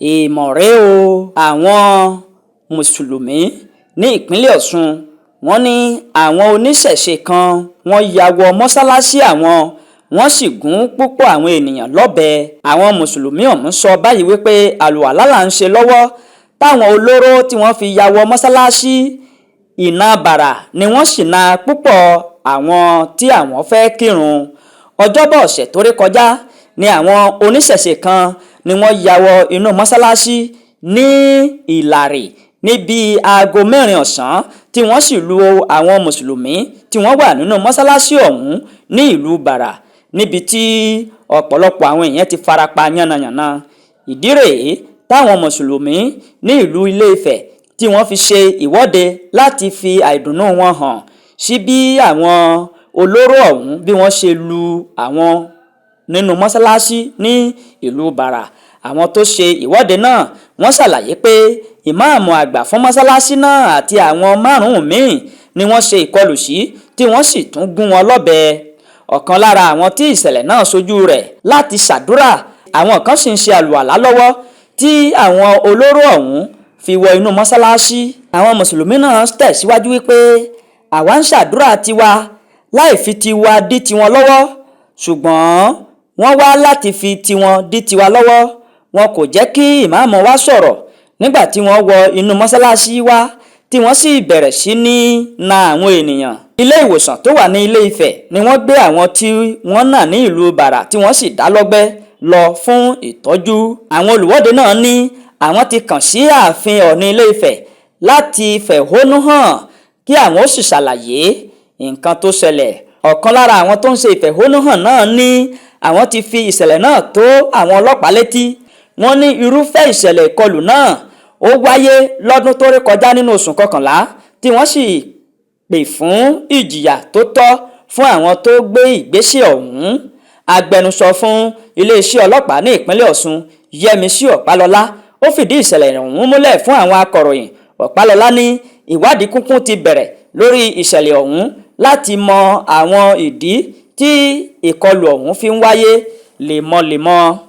èèmọ̀ rèé o. Àwọn mùsùlùmí ní ìpínlẹ̀ Ọ̀ṣun wọ́n ní àwọn oníṣẹ̀ṣe kan wọ́n ya wọ mọ́sálásí àwọn, wọ́n sì gún púpọ̀ àwọn ènìyàn lọ́bẹ. Àwọn mùsùlùmí ọ̀hún sọ báyìí wípé àlùwàlá là ń ṣe lọ́wọ́ táwọn olóró tí wọ́n fi ya wọ mọ́sálásí, ìnà bàrà ni wọ́n sì na púpọ̀ àwọn tí àwọn fẹ́ kírun. Ọjọ́bọ̀ ọ̀sẹ̀ tó rí kọjá ni àwọn oníṣẹ̀ṣe kan ni wọ́n ya wọ inú mọ́sálásí ní Ìlàrè ní bíi aago 4 ọ̀sán tí wọ́n sì lu àwọn mùsùlùmí tí wọ́n wà nínú mọ́sálásí ọ̀hún ní ìlú Bàrà, níbi tí ọ̀pọ̀lọpọ̀ àwọn èèyàn ti farapa yánnayànna. Ìdí rèé táwọn mùsùlùmí ní ìlú Ilé-Ifẹ̀ tí wọ́n fi ṣe ìwọ́de láti fi àìdùnnú wọn hàn sí bí àwọn olóró ọ̀hún bí wọ́n ṣe lu àwọn nínú mọ́sálásí ní ìlú Bàrà. Àwọn tó ṣe ìwọ́de náà wọ́n ṣàlàyé pé ìmáàmù àgbà fún mọ́sálásí náà àti àwọn 5 míì ni wọ́n ṣe ìkọlù sí tí wọ́n sì tún gún wọn lọ́bẹ. Ọ̀kan lára àwọn tí ìṣẹ̀lẹ̀ náà ṣojú rẹ̀ láti ṣàdúrà, àwọn kan sì ń ṣe àlùwàlá lọ́wọ́ tí àwọn olóró ọ̀hún fi wọ inú mọ́sálásí. Àwọn mùsùlùmí náà tẹ̀síwájú wípé àwa ń ṣàdúrà tiwa láì fi tiwa dí tiwọn lọ́wọ́, ṣùgbọ́n wọ́n wá láti fi tiwọn dí tiwa lọ́wọ́. Wọn kò jẹ́ kí ìmáàmù wa sọ̀rọ̀ nígbà tí wọ́n wọ inú mọ́sálásí wa tí wọ́n sì bẹ̀rẹ̀ sí ní na àwọn ènìyàn. Ilé ìwòsàn tó wà ní Ilé-Ifẹ̀ ni wọ́n gbé àwọn tí wọ́n nà ní ìlú Bàrà tí wọ́n sì dá lọ́gbẹ́ lọ fún ìtọ́jú. Àwọn olùwọ́de náà ní àwọn ti kàn sí ààfin Ọọ̀ni Ilé-Ifẹ̀ láti fẹ̀hónú hàn kí àwọn ó sì ṣàlàyé nǹkan tó ṣẹlẹ̀. Ọ̀kan lára àwọn tó ń ṣe ìfẹ̀hónúhàn náà ní àwọn ti fi ìṣẹ̀lẹ̀ náà tó àwọn ọlọ́pàá létí. Wọ́n ní irúfẹ́ ìṣẹ̀lẹ̀ ìkọlù náà ó wáyé lọ́dún tó rí kọjá nínú oṣù kọkànlá tí wọ́n sì pè fún ìjìyà tó tọ́ fún àwọn tó gbé ìgbésẹ̀ ọ̀hún. Agbẹnusọ fún iléeṣẹ́ ọlọ́pàá ní ìpínlẹ̀ Ọ̀ṣun, Yẹ́misí Ọ̀pálọ́lá, ó fìdí ìṣẹ̀lẹ̀ ọ̀hún múlẹ̀ fún àwọn akọ̀ròyìn. Ọ̀pálọ́lá ní ìwádìí kúnkún ti bẹ̀rẹ̀ lórí ìṣẹ̀lẹ̀ ọ̀hún láti mọ àwọn ìdí tí ìkọlù ọ̀hún fi ń wáyé lemọ́lemọ́.